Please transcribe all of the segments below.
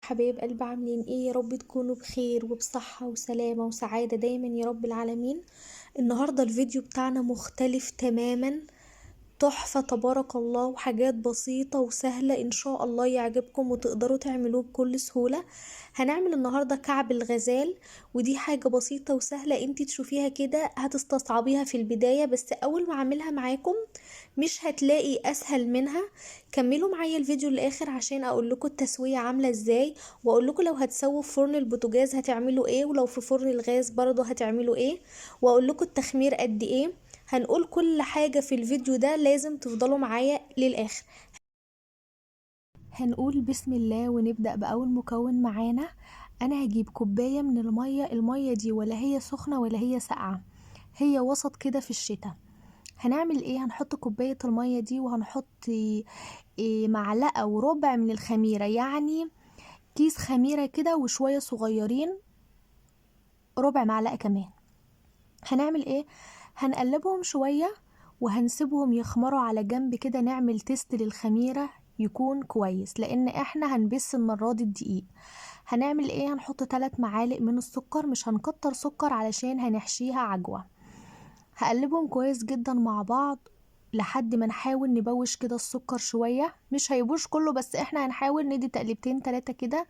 حبايب قلبي عاملين ايه؟ يا رب تكونوا بخير وبصحة وسلامة وسعادة دايما يا رب العالمين. النهاردة الفيديو بتاعنا مختلف تماما، تحفة تبارك الله، وحاجات بسيطة وسهلة ان شاء الله يعجبكم وتقدروا تعملوه بكل سهولة. هنعمل النهاردة كعب الغزال، ودي حاجة بسيطة وسهلة انتي تشوفيها كده هتستصعبيها في البداية، بس اول ما اعملها معاكم مش هتلاقي اسهل منها. كملوا معايا الفيديو للاخر عشان اقول لكم التسوية عاملة ازاي، واقول لكم لو هتسووا في فرن البوتاجاز هتعملوا ايه، ولو في فرن الغاز برضه هتعملوا ايه، واقول لكم التخمير قد ايه. هنقول كل حاجة في الفيديو ده، لازم تفضلوا معايا للآخر. هنقول بسم الله ونبدأ بأول مكون معانا. أنا هجيب كوباية من المية دي ولا هي سخنة ولا هي ساقعة، هي وسط كده في الشتاء. هنعمل ايه؟ هنحط كوباية المية دي وهنحط معلقة وربع من الخميرة، يعني كيس خميرة كده وشوية صغيرين، ربع معلقة كمان. هنعمل ايه؟ هنقلبهم شوية وهنسيبهم يخمروا على جنب كده، نعمل تيست للخميرة يكون كويس، لان احنا هنبس المرة دي الدقيق. هنعمل ايه؟ هنحط 3 معالق من السكر، مش هنكتر سكر علشان هنحشيها عجوة. هقلبهم كويس جدا مع بعض لحد ما نحاول نبوش كده السكر شوية، مش هيبوش كله بس احنا هنحاول ندي تقلبتين 3 كده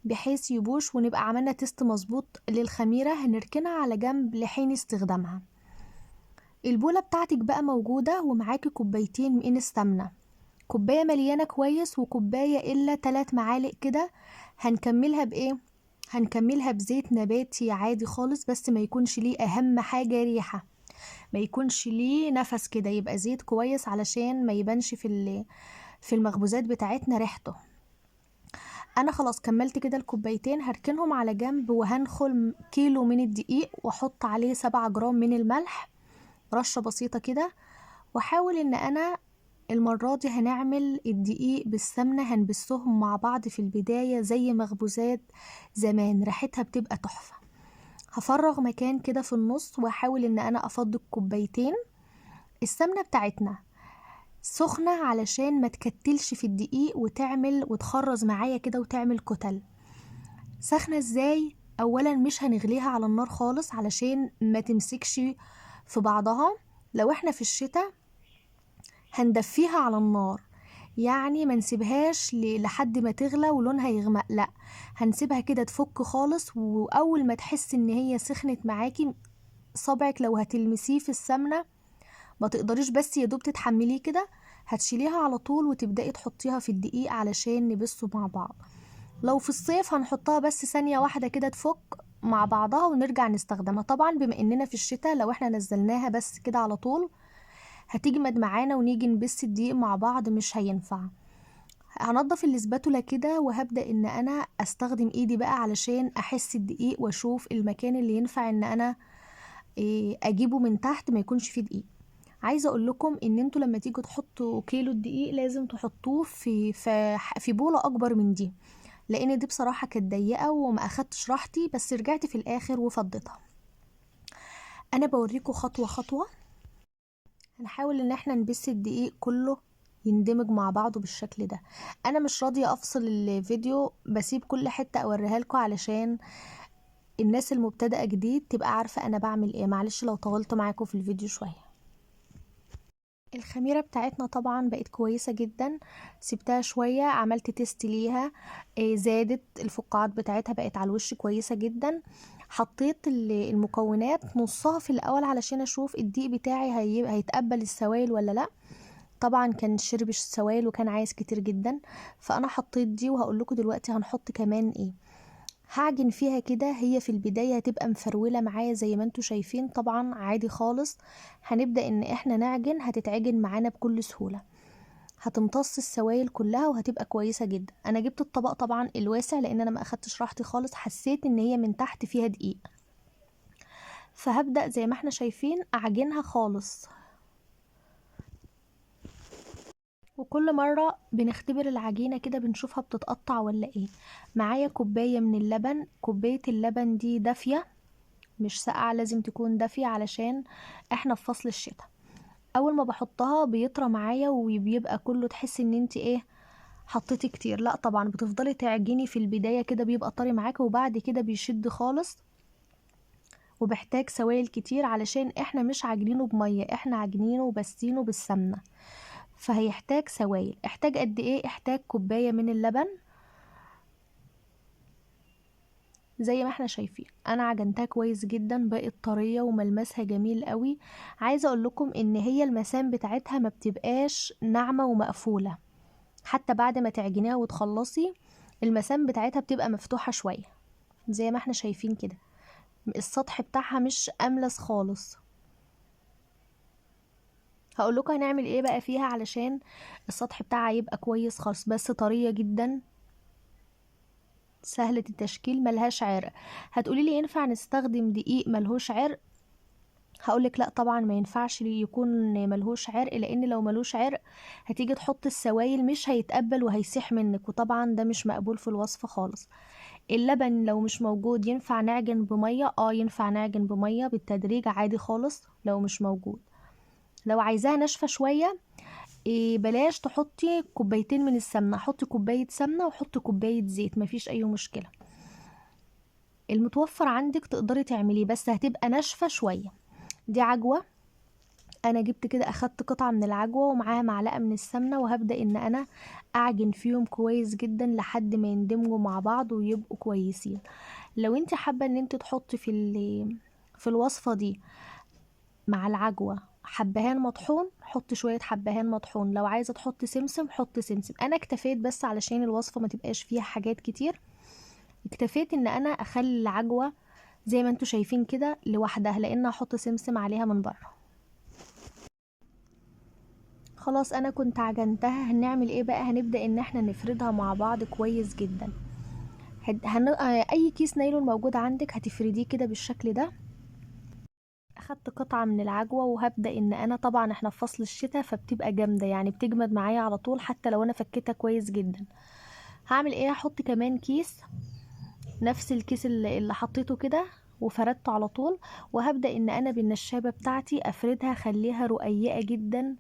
بحيث يبوش، ونبقى عملنا تيست مظبوط للخميرة. هنركنها على جنب لحين استخدامها. البولة بتاعتك بقى موجودة ومعاكي كوبايتين من السمنة، كوباية مليانة كويس وكوباية إلا 3 معالق كده. هنكملها بإيه؟ هنكملها بزيت نباتي عادي خالص، بس ما يكونش ليه أهم حاجة ريحة، ما يكونش ليه نفس كده، يبقى زيت كويس علشان ما يبانش في المخبوزات بتاعتنا ريحته. انا خلاص كملت كده الكوبايتين، هركنهم على جنب وهنخل كيلو من الدقيق واحط عليه 7 جرام من الملح، رشة بسيطة كده. واحاول ان انا المرة دي هنعمل الدقيق بالسمنة، هنبسهم مع بعض في البداية زي مخبوزات زمان، ريحتها بتبقى تحفة. هفرغ مكان كده في النص واحاول ان انا افضي الكوبايتين. السمنة بتاعتنا سخنة علشان ما تكتلش في الدقيق وتعمل وتخرز معايا كده وتعمل كتل. سخنة ازاي؟ اولا مش هنغليها على النار خالص علشان ما تمسكش في بعضها. لو احنا في الشتاء هندفيها على النار، يعني ما نسيبهاش لحد ما تغلى ولونها يغمق، لا، هنسيبها كده تفك خالص، واول ما تحس ان هي سخنت معاكي صبعك لو هتلمسيه في السمنة ما تقدريش، بس يا دوب تتحمليه كده، هتشيليها على طول وتبدأي تحطيها في الدقيق علشان نبسوا مع بعض. لو في الصيف هنحطها بس ثانية واحدة كده تفك مع بعضها ونرجع نستخدمها. طبعا بما اننا في الشتاء لو احنا نزلناها بس كده على طول هتجمد معانا ونيجي نبس الدقيق مع بعض مش هينفع. هنضف الاسباتولا كده وهبدأ ان انا استخدم ايدي بقى علشان احس الدقيق واشوف المكان اللي ينفع ان انا اجيبه من تحت ما يكونش فيه دقيق. عايزه اقول لكم ان انتوا لما تيجوا تحطوا كيلو الدقيق لازم تحطوه في بوله اكبر من دي، لان دي بصراحه كانت ضيقه وما اخدتش راحتي، بس رجعت في الاخر وفضيتها. انا بوريكم خطوه خطوه. هنحاول ان احنا نبس الدقيق كله يندمج مع بعضه بالشكل ده. انا مش راضيه افصل الفيديو، بسيب كل حته اوريها لكم علشان الناس المبتدئه جديد تبقى عارفه انا بعمل ايه. معلش لو طولت معاكم في الفيديو شويه. الخميرة بتاعتنا طبعا بقت كويسة جدا، سبتها شوية عملت تيست ليها، زادت الفقاعات بتاعتها بقت على الوش كويسة جدا. حطيت المكونات نصها في الأول علشان أشوف الدقيق بتاعي هيتقبل السوائل ولا لأ. طبعا كان شرب السوائل وكان عايز كتير جدا، فأنا حطيت دي وهقول لكم دلوقتي هنحط كمان ايه. هعجن فيها كده، هي في البداية هتبقى مفرولة معايا زي ما انتوا شايفين، طبعا عادي خالص. هنبدأ ان احنا نعجن، هتتعجن معانا بكل سهولة، هتمتص السوائل كلها وهتبقى كويسة جدا. انا جبت الطبق طبعا الواسع لان انا ما اخدتش راحتي خالص، حسيت ان هي من تحت فيها دقيق، فهبدأ زي ما احنا شايفين اعجنها خالص. وكل مرة بنختبر العجينة كده بنشوفها بتتقطع ولا ايه. معايا كوباية من اللبن، كوباية اللبن دي دافية مش ساقعة، لازم تكون دافية علشان احنا في فصل الشتاء. اول ما بحطها بيطرى معايا وبيبقى كله، تحس ان انت ايه، حطيتي كتير. لا طبعا بتفضلي تعجني في البداية كده بيبقى طري معاكي، وبعد كده بيشد خالص وبيحتاج سوائل كتير، علشان احنا مش عاجنينه بمية، احنا عاجنينه وبسينه بالسمنة، فهيحتاج سوائل. احتاج قد ايه؟ احتاج كوباية من اللبن زي ما احنا شايفين. انا عجنتها كويس جدا، بقت طرية وملمسها جميل قوي. عايزة اقول لكم ان هي المسام بتاعتها ما بتبقاش ناعمة ومقفولة، حتى بعد ما تعجنيها وتخلصي المسام بتاعتها بتبقى مفتوحة شوية زي ما احنا شايفين كده. السطح بتاعها مش املس خالص. هقول لكم هنعمل ايه بقى فيها علشان السطح بتاعها يبقى كويس خالص، بس طرية جدا سهلة التشكيل ملهاش عرق. هتقولي لي ينفع نستخدم دقيق ملهوش عرق؟ هقولك لا طبعا ما ينفعش يكون ملهوش عرق، لان لو ملوش عرق هتيجي تحط السوائل مش هيتقبل وهيسيح منك، وطبعا ده مش مقبول في الوصفة خالص. اللبن لو مش موجود ينفع نعجن بمية، ينفع نعجن بمية بالتدريج عادي خالص لو مش موجود. لو عايزاها ناشفة شوية بلاش تحطي كوبايتين من السمنة، حطي كوباية سمنة وحطي كوباية زيت، مفيش اي مشكلة. المتوفر عندك تقدري تعمليه، بس هتبقى ناشفة شوية. دي عجوة، انا جبت كده اخدت قطعة من العجوة ومعاها معلقة من السمنة، وهبدأ ان انا اعجن فيهم كويس جدا لحد ما يندمجوا مع بعض ويبقوا كويسين. لو انت حابة ان انت تحطي في الوصفة دي مع العجوة حبهان مطحون، حط شوية حبهان مطحون. لو عايزة تحط سمسم حط سمسم. انا اكتفيت بس علشان الوصفة ما تبقاش فيها حاجات كتير، اكتفيت ان انا اخلي العجوة زي ما انتوا شايفين كده لوحدها، لان هحط سمسم عليها من بره. خلاص انا كنت عجنتها. هنعمل ايه بقى؟ هنبدأ ان احنا نفردها مع بعض كويس جدا. اي كيس نايلون موجود عندك هتفرديه كده بالشكل ده. اخدت قطعة من العجوة وهبدأ ان انا طبعا احنا في فصل الشتاء فبتبقى جامدة، يعني بتجمد معايا على طول حتى لو انا فكيتها كويس جدا. هعمل ايه؟ هحط كمان كيس، نفس الكيس اللي حطيته كده وفردته على طول، وهبدأ ان انا بالنشابة بتاعتي افردها، اخليها رقيقة جدا.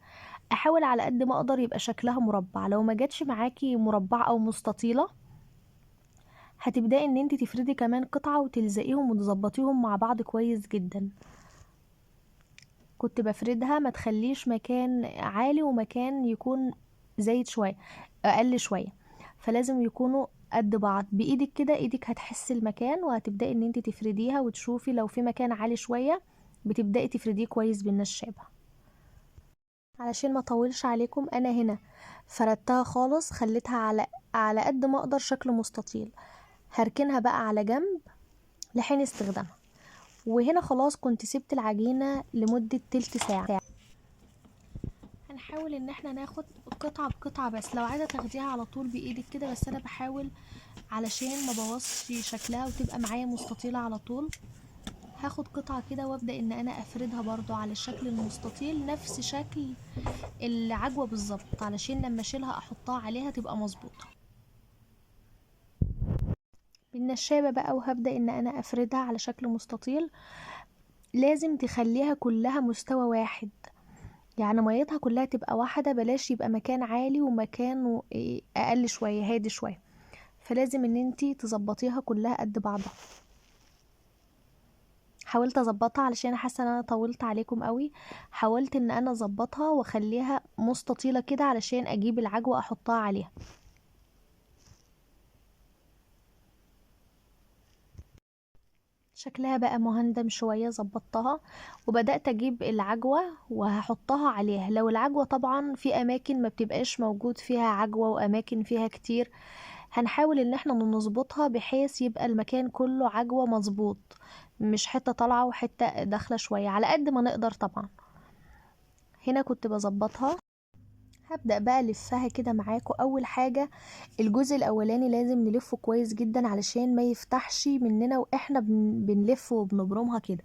احاول على قد ما اقدر يبقى شكلها مربع. لو ما جاتش معاكي مربع او مستطيلة هتبدأي ان انت تفردي كمان قطعة وتلزقيهم وتظبطيهم مع بعض كويس جدا. كنت بفردها، ما تخليش مكان عالي ومكان يكون زايد شوية اقل شوية، فلازم يكونوا قد بعض. بايدك كده، ايدك هتحس المكان وهتبدأي ان انت تفرديها وتشوفي لو في مكان عالي شوية بتبدأي تفرديه كويس بالنشابة. علشان ما اطولش عليكم، انا هنا فردتها خالص، خليتها على قد ما اقدر شكل مستطيل. هركنها بقى على جنب لحين استخدامها. وهنا خلاص كنت سبت العجينة لمدة تلت ساعة. هنحاول ان احنا ناخد قطعة بقطعة، بس لو عايزة تاخديها على طول بايدك كده، بس انا بحاول علشان ما بوظش شكلها وتبقى معايا مستطيلة على طول. هاخد قطعة كده وابدأ ان انا افردها برضو على الشكل المستطيل نفس شكل العجوة بالظبط، علشان لما اشيلها احطها عليها تبقى مظبوطة بالنشابة بقى. وهبدأ ان انا افردها على شكل مستطيل. لازم تخليها كلها مستوى واحد، يعني ميتها كلها تبقى واحدة، بلاش يبقى مكان عالي ومكان اقل شوية هادي شوية. فلازم ان انتي تظبطيها كلها قد بعضها. حاولت اظبطها علشان حاسه ان انا طولت عليكم قوي. حاولت ان انا اظبطها واخليها مستطيله كده علشان اجيب العجوه احطها عليها. شكلها بقى مهندم شويه، ظبطتها وبدات اجيب العجوه وهحطها عليها. لو العجوه طبعا في اماكن ما بتبقاش موجود فيها عجوه واماكن فيها كتير، هنحاول ان احنا نظبطها بحيث يبقى المكان كله عجوه مظبوط، مش حته طالعه وحته داخله شويه، على قد ما نقدر طبعا. هنا كنت بظبطها. هبدأ بقى ألفها كده معاكم. أول حاجة الجزء الأولاني لازم نلفه كويس جدا علشان ما يفتحش مننا وإحنا بنلف وبنبرمها كده.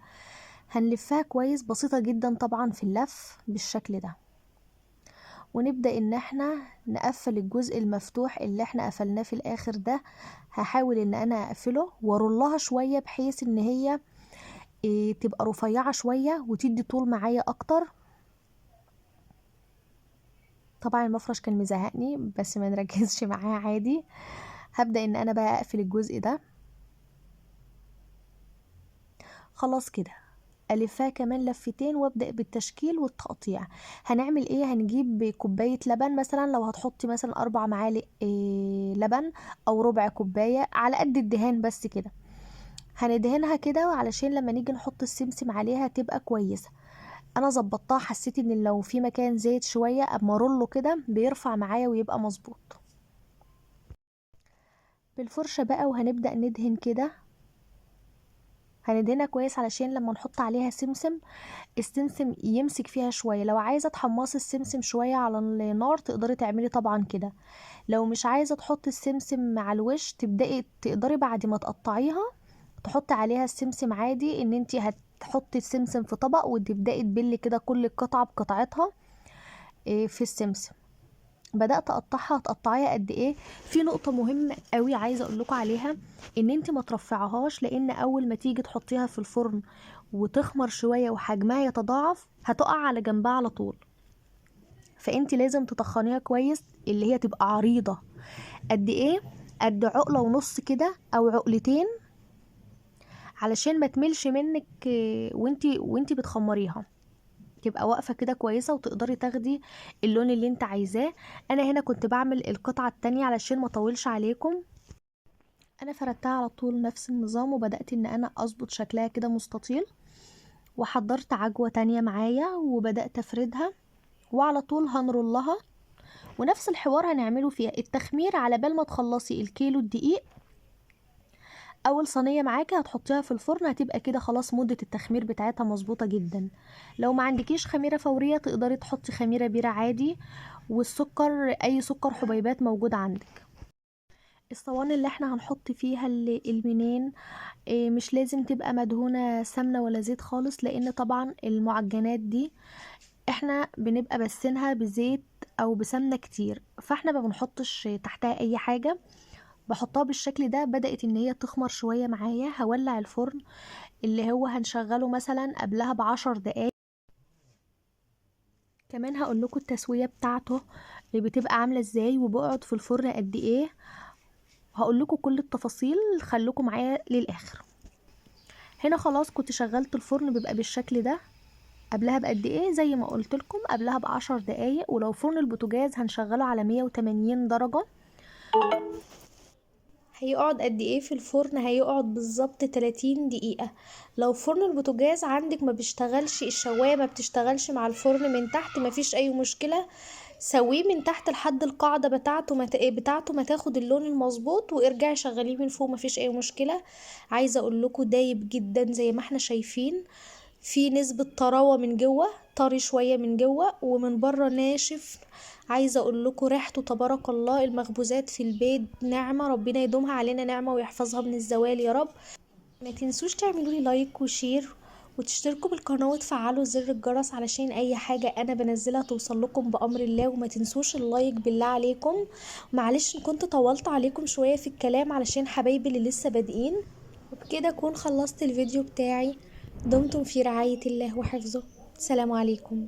هنلفها كويس، بسيطة جدا طبعا في اللف بالشكل ده. ونبدأ ان احنا نقفل الجزء المفتوح اللي احنا قفلناه في الآخر ده. هحاول ان انا اقفله وارولها شوية بحيث ان هي تبقى رفيعة شوية وتدي طول معايا اكتر. طبعا المفرش كان مزهقني بس ما نركزش معاه عادي. هبدأ ان انا بقى اقفل الجزء ده خلاص كده، الفها كمان لفتين وابدأ بالتشكيل والتقطيع. هنعمل ايه؟ هنجيب كوباية لبن مثلا، لو هتحطي مثلا 4 معالق لبن او ربع كوباية على قد الدهان بس كده. هندهنها كده علشان لما نيجي نحط السمسم عليها تبقى كويسة. انا ظبطتها، حسيت ان لو في مكان زيت شوية اما رولو كده بيرفع معايا ويبقى مظبوط. بالفرشة بقى وهنبدأ ندهن كده، هندهنها كويس علشان لما نحط عليها سمسم السمسم يمسك فيها شوية. لو عايزة تحمصي السمسم شوية على النار تقدري تعملي طبعا كده. لو مش عايزة تحطي السمسم على الوش تقدري بعد ما تقطعيها تحطي عليها السمسم عادي، ان انتي هتحطي السمسم في طبق وتبدأي تبلي كده كل قطعة بقطعتها في السمسم. بدأت اقطعها، هتقطعيها قد ايه؟ في نقطة مهمة قوي عايزة اقول لكم عليها، ان انت ما ترفعهاش، لان اول ما تيجي تحطيها في الفرن وتخمر شوية وحجمها يتضاعف هتقع على جنبها على طول. فانت لازم تطخنيها كويس، اللي هي تبقى عريضة قد ايه؟ قد عقلة ونص كده او عقلتين، علشان ما تملش منك وانتي بتخمريها، تبقى واقفه كده كويسه وتقدري تاخدي اللون اللي انت عايزاه. انا هنا كنت بعمل القطعه التانية علشان ما اطولش عليكم. انا فردتها على طول نفس النظام، وبدات ان انا اظبط شكلها كده مستطيل، وحضرت عجوه تانية معايا وبدات افردها، وعلى طول هنرولها. ونفس الحوار هنعمله فيها التخمير على بال ما تخلصي الكيلو الدقيق. اول صينيه معاكي هتحطيها في الفرن هتبقى كده خلاص مده التخمير بتاعتها مظبوطه جدا. لو ما عندكيش خميره فوريه تقدري تحطي خميره بيره عادي، والسكر اي سكر حبيبات موجود عندك. الصواني اللي احنا هنحط فيها المنين مش لازم تبقى مدهونه سمنه ولا زيت خالص، لان طبعا المعجنات دي احنا بنبقى بسينها بزيت او بسمنه كتير، فاحنا ما بنحطش تحتها اي حاجه. بحطها بالشكل ده، بدأت ان هي تخمر شوية معايا. هولع الفرن اللي هو هنشغله مثلا قبلها ب10 دقايق. كمان هقول لكم التسوية بتاعته بتبقى عاملة ازاي وبقعد في الفرن قد ايه، هقول لكم كل التفاصيل، خليكم معايا للاخر. هنا خلاص كنت شغلت الفرن بيبقى بالشكل ده. قبلها بقد ايه؟ زي ما قلت لكم قبلها ب10 دقايق. ولو فرن البوتاجاز هنشغله على 180 درجة. هيقعد قد ايه في الفرن؟ هيقعد بالظبط 30 دقيقة. لو فرن البوتاجاز عندك ما بيشتغلش، الشواية ما بتشتغلش مع الفرن من تحت، ما فيش اي مشكلة، سويه من تحت لحد القاعدة بتاعته ما تاخد اللون المظبوط، وارجعي شغليه من فوق، ما فيش اي مشكلة. عايزة اقول لكم دايب جدا زي ما احنا شايفين، في نسبة طراوة من جوه، طري شوية من جوه ومن بره ناشف. عايزة اقول لكم ريحته تبارك الله. المخبوزات في البيت نعمة، ربنا يدومها علينا نعمة ويحفظها من الزوال يا رب. ما تنسوش تعملوا لي لايك وشير وتشتركوا بالقناة وتفعلوا زر الجرس علشان اي حاجة انا بنزلها توصل لكم بامر الله. وما تنسوش اللايك بالله عليكم. معلش كنت طولت عليكم شوية في الكلام علشان حبايبي اللي لسه بادئين. وبكده اكون خلصت الفيديو بتاعي. دمتم في رعاية الله وحفظه. السلام عليكم.